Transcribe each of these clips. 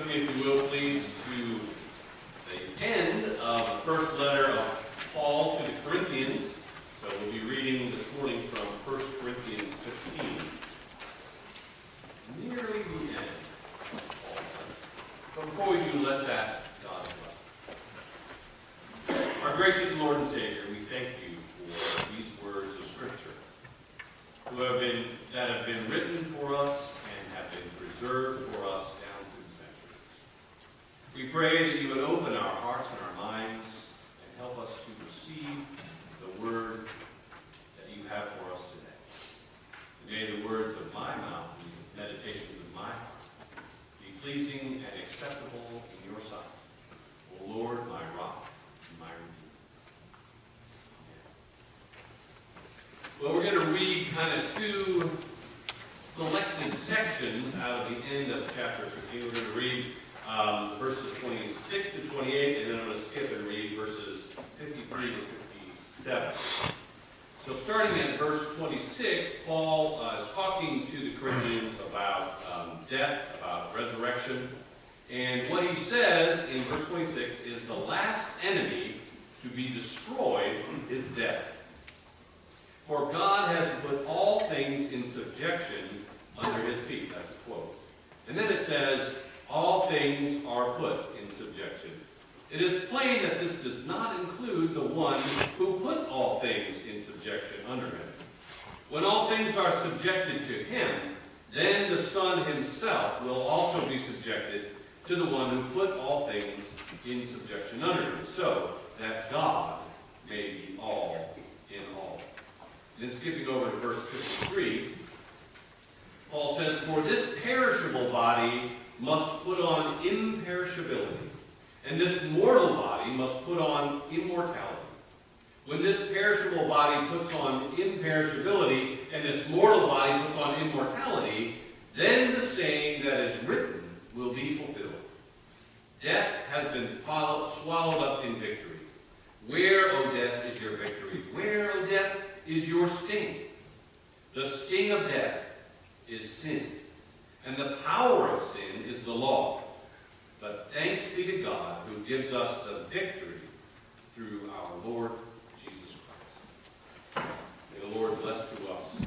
me, if you will, please, to the end of the first letter of Paul to the Corinthians. So we'll be reading this morning from 1 Corinthians 15. Nearly the end. But before we do, let's ask God's blessing. Our gracious Lord and Savior, we thank you for these words of Scripture, that have been written for us and have been preserved for us down through the centuries. We pray that you would open our hearts and our minds and help us to receive the word that you have for us today. May the words of my mouth and the meditations of my heart be pleasing and acceptable in your sight, O Lord, my rock and my redeemer. Well, we're going to read kind of two selected sections out of the end of chapter 15. We're going to read verses 26 to 28, and then I'm going to skip and read verses 53 to 57. So starting at verse 26, Paul is talking to the Corinthians about death, about resurrection. And what he says in verse 26 is the last enemy to be destroyed is death. For God has put all things in subjection under his feet. That's a quote. And then it says, all things are put in subjection. It is plain that this does not include the one who put all things in subjection under him. When all things are subjected to him, then the Son himself will also be subjected to the one who put all things in subjection under him, so that God may be all in all. Then skipping over to verse 53, Paul says, for this perishable body must put on imperishability, and this mortal body must put on immortality. When this perishable body puts on imperishability, and this mortal body puts on immortality, then the saying that is written will be fulfilled. Death has been swallowed up in victory. Where, O death, is your victory? Where, O death, is your sting? The sting of death is sin, and the power of sin is the law. But thanks be to God who gives us the victory through our Lord Jesus Christ. May the Lord bless to us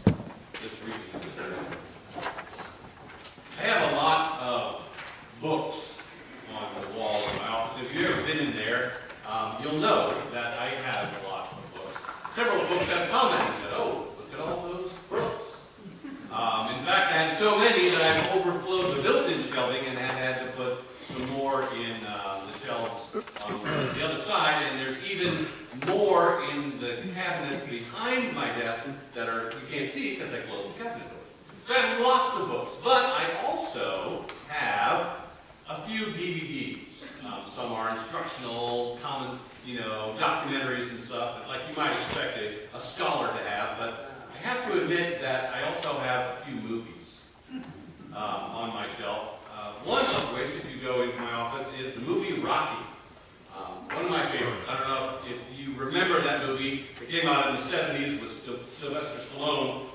this reading of his word. I have a lot of books on the walls of my office. If you've ever been in there, you'll know that I have a lot of books. Several books have come and said, oh, look at all those books. In fact, I had so many that I've overflowed the built-in shelving and have had to put some more in the shelves on the other side, and there's even more in the cabinets behind my desk that you can't see because I closed the cabinet doors. So I have lots of books, but I also have a few DVDs. Some are instructional, common, documentaries and stuff, like you might expect a scholar to have, but I have to admit that I also have a few movies on my shelf. One of which, if you go into my office, is the movie Rocky. One of my favorites. I don't know if you remember that movie. It came out in the 70s with Sylvester Stallone.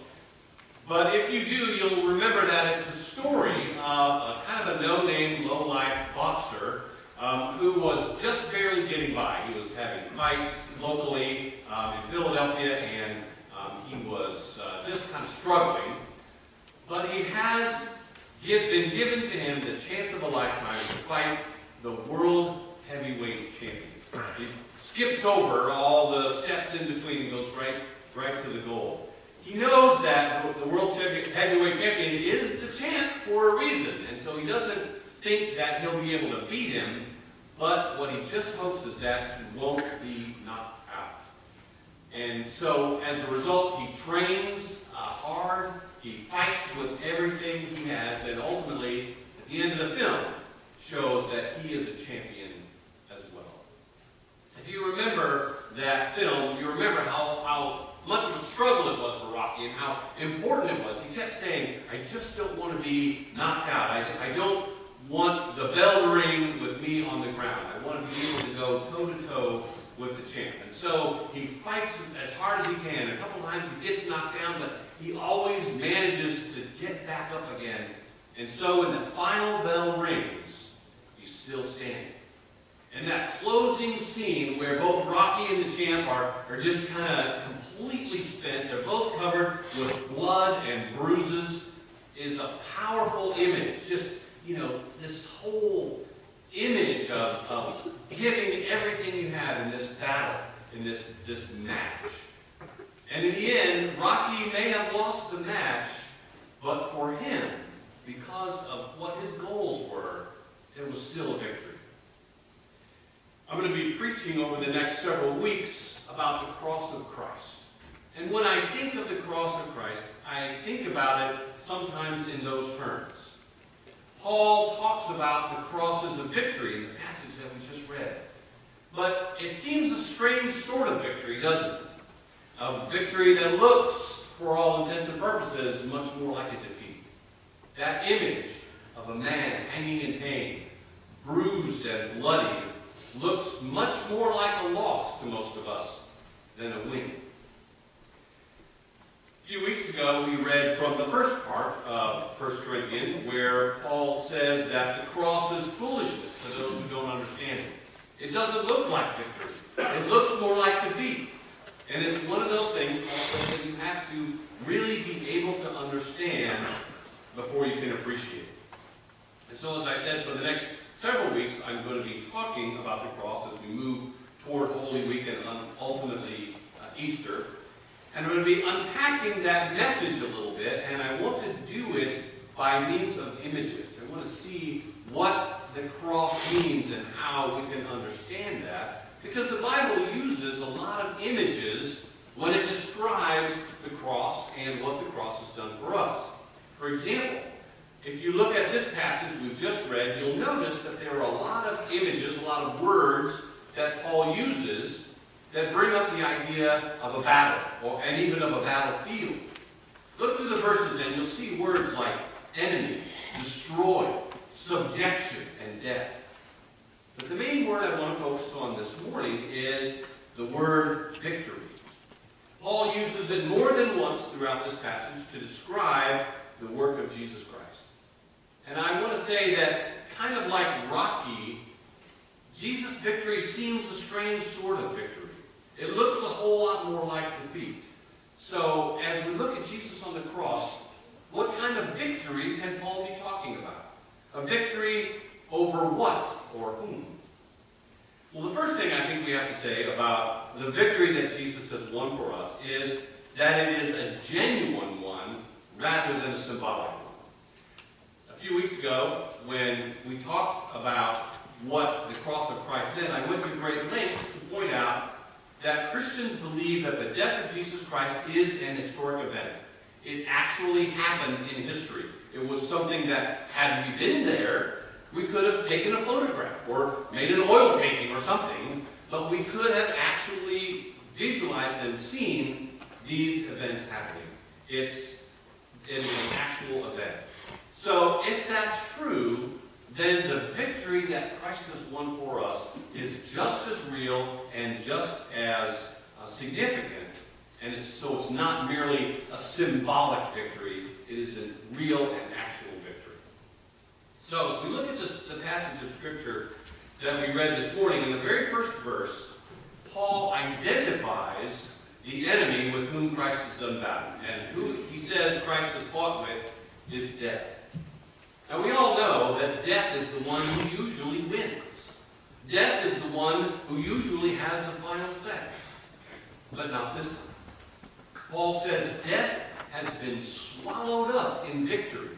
But if you do, you'll remember that it's the story of a kind of a no-name, low-life boxer who was just barely getting by. He was having fights locally in Philadelphia, and he was just kind of struggling. But he has been given to him the chance of a lifetime to fight the world heavyweight champion. He skips over all the steps in between and goes right to the goal. He knows that the world heavyweight champion is the champ for a reason, and so he doesn't think that he'll be able to beat him, but what he just hopes is that he won't be knocked out. And so, as a result, he trains hard, he fights with everything he has, and ultimately, at the end of the film, shows that he is a champion as well. If you remember that film, you remember how much of a struggle it was for Rocky and how important it was. He kept saying, I just don't want to be knocked out. I don't want the bell to ring with me on the ground. I want to be able to go toe-to-toe with the champ. And so he fights as hard as he can. A couple times he gets knocked down, but he always manages to get back up again. And so when the final bell rings, And that closing scene where both Rocky and the champ are just kind of completely spent, they're both covered with blood and bruises, is a powerful image. Just, this whole image of giving everything you have in this battle, in this match. And in the end, Rocky may have lost the match, but for him, because of what his goals were, it was still a victory. I'm going to be preaching over the next several weeks about the cross of Christ. And when I think of the cross of Christ, I think about it sometimes in those terms. Paul talks about the cross as a victory in the passage that we just read. But it seems a strange sort of victory, doesn't it? A victory that looks, for all intents and purposes, much more like a defeat. That image of a man hanging in pain, bruised and bloody, looks much more like a loss to most of us than a win. A few weeks ago, we read from the first part of 1 Corinthians, where Paul says that the cross is foolishness to those who don't understand it. It doesn't look like victory. It looks more like defeat. And it's one of those things, Paul says, that you have to really be able to understand before you can appreciate it. And so, as I said, for the next several weeks, I'm going to be talking about the cross as we move toward Holy Week and ultimately Easter. And I'm going to be unpacking that message a little bit, and I want to do it by means of images. I want to see what the cross means and how we can understand that, because the Bible uses a lot of images when it describes the cross and what the cross has done for us. For example, if you look at this passage we've just read, you'll notice that there are a lot of images, a lot of words that Paul uses that bring up the idea of a battle, and even of a battlefield. Look through the verses and you'll see words like enemy, destroy, subjection, and death. But the main word I want to focus on this morning is the word victory. Paul uses it more than once throughout this passage to describe the work of Jesus Christ. And I want to say that, kind of like Rocky, Jesus' victory seems a strange sort of victory. It looks a whole lot more like defeat. So, as we look at Jesus on the cross, what kind of victory can Paul be talking about? A victory over what or whom? Well, the first thing I think we have to say about the victory that Jesus has won for us is that it is a genuine one rather than a symbolic one. A few weeks ago, when we talked about what the cross of Christ meant, I went to great lengths to point out that Christians believe that the death of Jesus Christ is an historic event. It actually happened in history. It was something that, had we been there, we could have taken a photograph or made an oil painting or something, but we could have actually visualized and seen these events happening. It is an actual event. So if that's true, then the victory that Christ has won for us is just as real and just as significant. And so it's not merely a symbolic victory, it is a real and actual victory. So as we look at the passage of Scripture that we read this morning, in the very first verse, Paul identifies the enemy with whom Christ has done battle. And who he says Christ has fought with is death. Now we all know that death is the one who usually wins. Death is the one who usually has the final say. But not this time. Paul says death has been swallowed up in victory.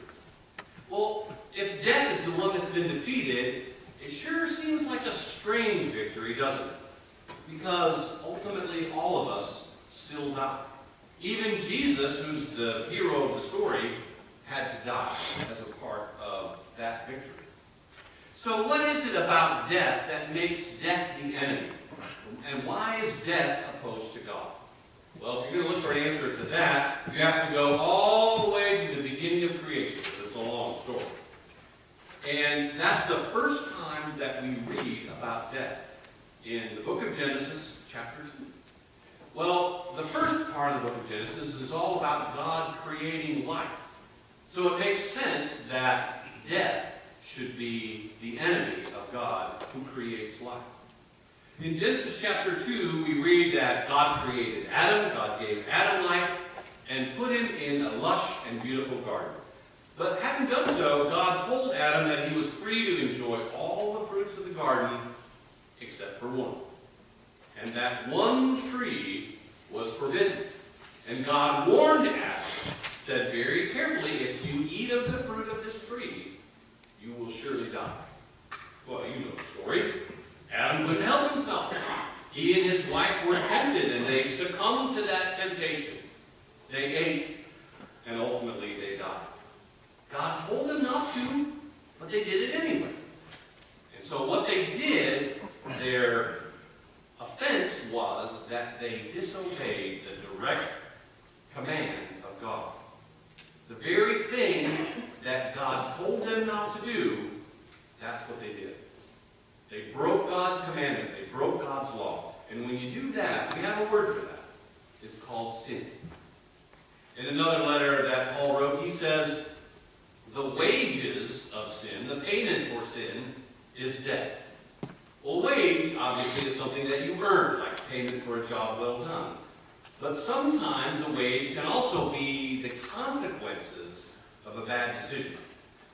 Well, if death is the one that's been defeated, it sure seems like a strange victory, doesn't it? Because ultimately all of us still die. Even Jesus, who's the hero of the story, had to die as a part of that victory. So what is it about death that makes death the enemy? And why is death opposed to God? Well, if you're going to look for an answer to that, you have to go all the way to the beginning of creation, because it's a long story. And that's the first time that we read about death in the book of Genesis, chapter 2. Well, the first part of the book of Genesis is all about God creating life. So it makes sense that death should be the enemy of God who creates life. In Genesis chapter 2, we read that God created Adam, God gave Adam life, and put him in a lush and beautiful garden. But having done so, God told Adam that he was free to enjoy all the fruits of the garden except for one. And that one tree was forbidden. And God warned Adam, said very carefully, if you eat of the fruit of this tree, you will surely die. Well, you know the story. Adam couldn't help himself. He and his wife were tempted, and they succumbed to that temptation. They ate, and ultimately they died. God told them not to, but they did it anyway. And so what they did, their offense was that they disobeyed the direct command of God. The very thing that God told them not to do, that's what they did. They broke God's commandment. They broke God's law. And when you do that, we have a word for that. It's called sin. In another letter that Paul wrote, he says, the wages of sin, the payment for sin, is death. Well, wage, obviously, is something that you earn, like payment for a job well done. But sometimes a wage can also be the consequences of a bad decision.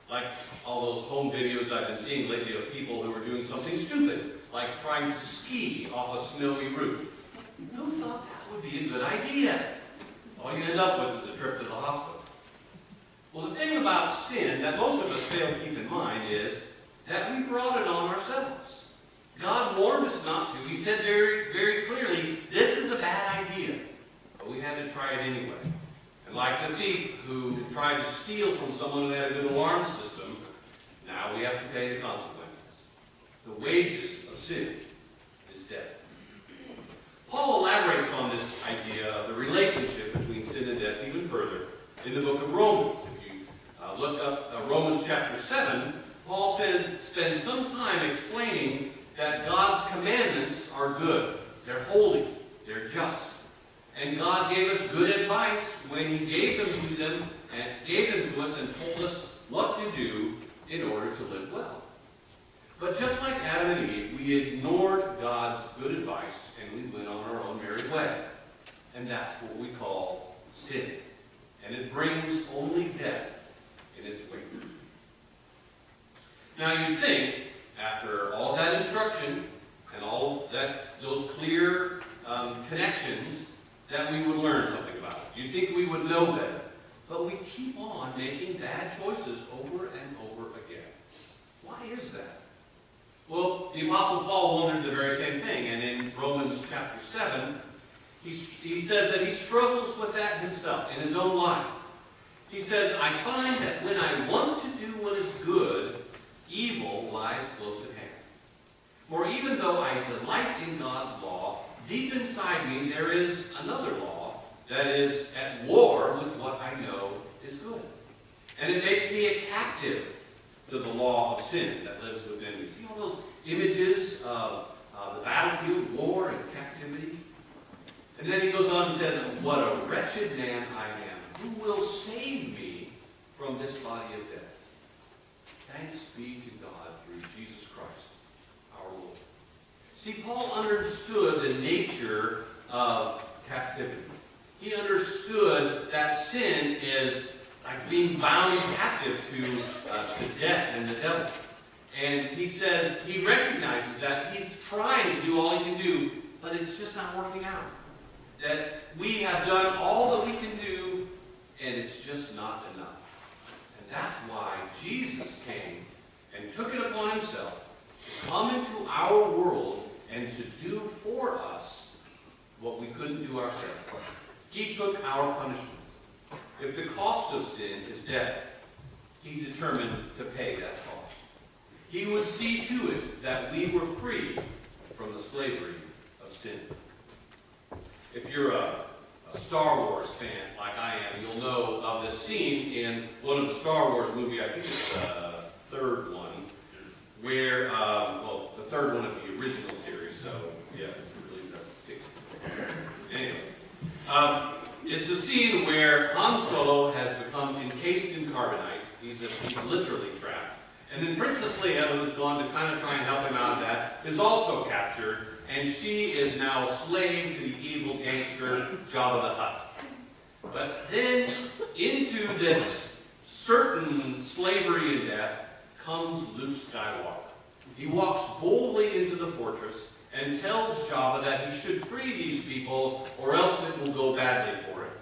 Like all those home videos I've been seeing lately of people who are doing something stupid, like trying to ski off a snowy roof. Who thought that would be a good idea? All you end up with is a trip to the hospital. Well, the thing about sin that most of us fail to keep in mind is that we brought it on ourselves. God warned us not to. He said very, very clearly, this is a bad idea. But we had to try it anyway. And like the thief who tried to steal from someone who had a good alarm system, now we have to pay the consequences. The wages of sin is death. Paul elaborates on this idea of the relationship between sin and death even further in the book of Romans. If you look up Romans chapter 7, Paul spends some time explaining that God's commandments are good. They're holy. They're just. And God gave us good advice when he gave them to us and told us what to do in order to live well. But just like Adam and Eve, we ignored God's good advice and we went on our own merry way. And that's what we call sin. And it brings only death in its wake. Now you'd think, after all that instruction and all those clear connections, that we would learn something about it. You'd think we would know better. But we keep on making bad choices over and over again. Why is that? Well, the Apostle Paul wondered the very same thing. And in Romans chapter 7, he says that he struggles with that himself in his own life. He says, I find that when I want to do what is good, evil lies close at hand. For even though I delight in God's law, deep inside me there is another law that is at war with what I know is good. And it makes me a captive to the law of sin that lives within me. See all those images of the battlefield, war, and captivity? And then he goes on and says, what a wretched man I am. Who will save me from this body of death? Thanks be to God through Jesus Christ, our Lord. See, Paul understood the nature of captivity. He understood that sin is like being bound captive to death and the devil. And he says he recognizes that he's trying to do all he can do, but it's just not working out. That we have done all that we can do, and it's just not enough. And that's why Jesus came and took it upon himself to come into our world and to do for us what we couldn't do ourselves. He took our punishment. If the cost of sin is death, he determined to pay that cost. He would see to it that we were free from the slavery of sin. If you're a Star Wars fan like I am, you'll know of this scene in one of the Star Wars movies, I think it's the third one, where, well, the third one of the original series, so yeah, it's really the sixth. Anyway, it's the scene where Han Solo has become encased in carbonite. He's literally trapped. And then Princess Leia, who's gone to kind of try and help him out of that, is also captured, and she is now a slave to the evil gangster Jabba the Hutt. But then, into this certain slavery and death, comes Luke Skywalker. He walks boldly into the fortress and tells Jabba that he should free these people, or else it will go badly for him.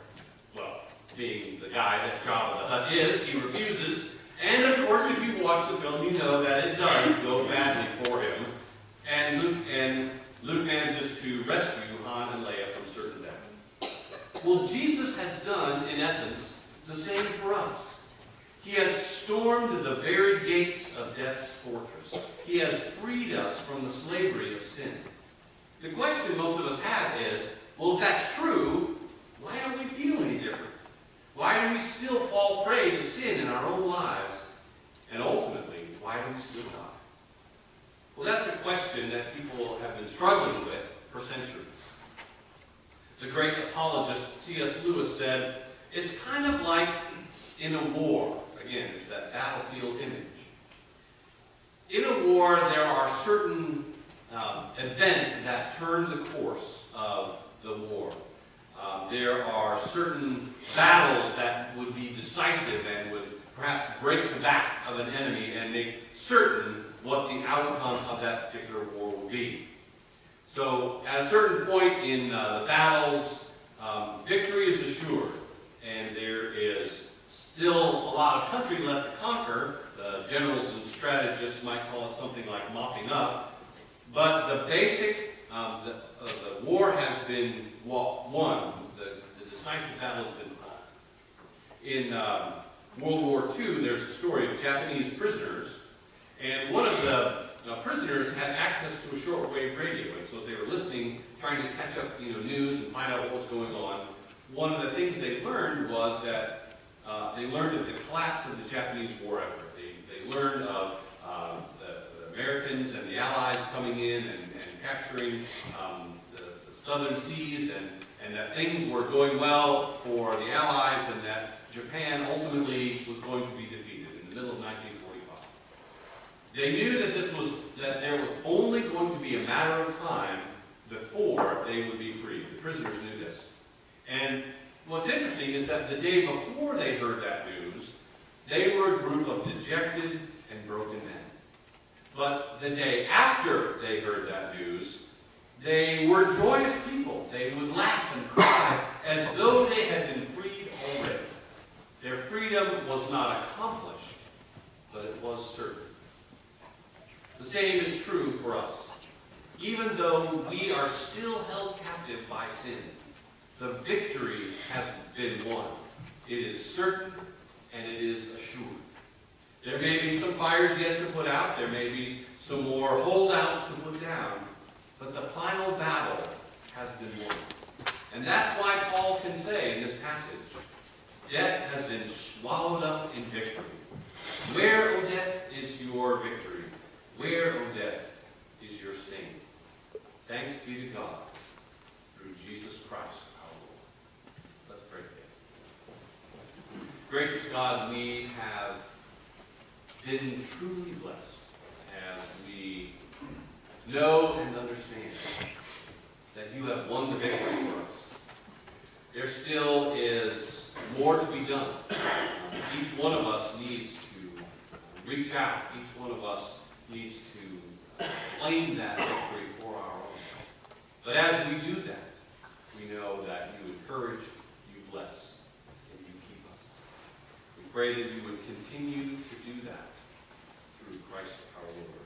Well, being the guy that Jabba the Hutt is, he refuses. And of course, if you watch the film, you know that it does go badly for him. And Luke manages to rescue Han and Leia from certain death. Well, Jesus has done, in essence, the same for us. He has stormed the very gates of death's fortress. He has freed us from the slavery of sin. The question most of us have is, well, if that's true, why don't we feel any different? Why do we still fall prey to sin in our own lives? And ultimately, why do we still die? Well, that's a question that people have been struggling with for centuries. The great apologist C.S. Lewis said, it's kind of like in a war. Again, it's that battlefield image. In a war, there are certain events that turn the course of the war. There are certain battles that would be decisive and would perhaps break the back of an enemy and make certain what the outcome of that particular war will be. So at a certain point in the battles, victory is assured, and there is still a lot of country left to conquer. The generals and strategists might call it something like mopping up. But the basic, the war has been won. The decisive battle has been fought. In World War II, there's a story of Japanese prisoners, and one of the prisoners had access to a shortwave radio, and so as they were listening, trying to catch up, news and find out what was going on, one of the things they learned was that they learned of the collapse of the Japanese war effort. They learned of the Americans and the Allies coming in and capturing the southern seas, and that things were going well for the Allies, and that Japan ultimately was going to be defeated in the middle of 1945. They knew that there was only going to be a matter of time before they would be freed. The prisoners knew this. And what's interesting is that the day before they heard that news, they were a group of dejected and broken men. But the day after they heard that news, they were joyous people. They would laugh and cry as though they had been freed already. Their freedom was not accomplished, but it was certain. The same is true for us. Even though we are still held captive by sin, the victory has been won. It is certain and it is assured. There may be some fires yet to put out. There may be some more holdouts to put down. But the final battle has been won. And that's why Paul can say in this passage, death has been swallowed up in victory. Where, O death, is your victory? Where, O death, is your sting? Thanks be to God through Jesus Christ our Lord. Let's pray together. Gracious God, we have been truly blessed as we know and understand that you have won the victory for us. There still is more to be done. Each one of us needs to reach out. Each one of us needs to claim that victory for our own. But as we do that, we know that you encourage, you bless, and you keep us. We pray that you would continue to do that through Christ our Lord.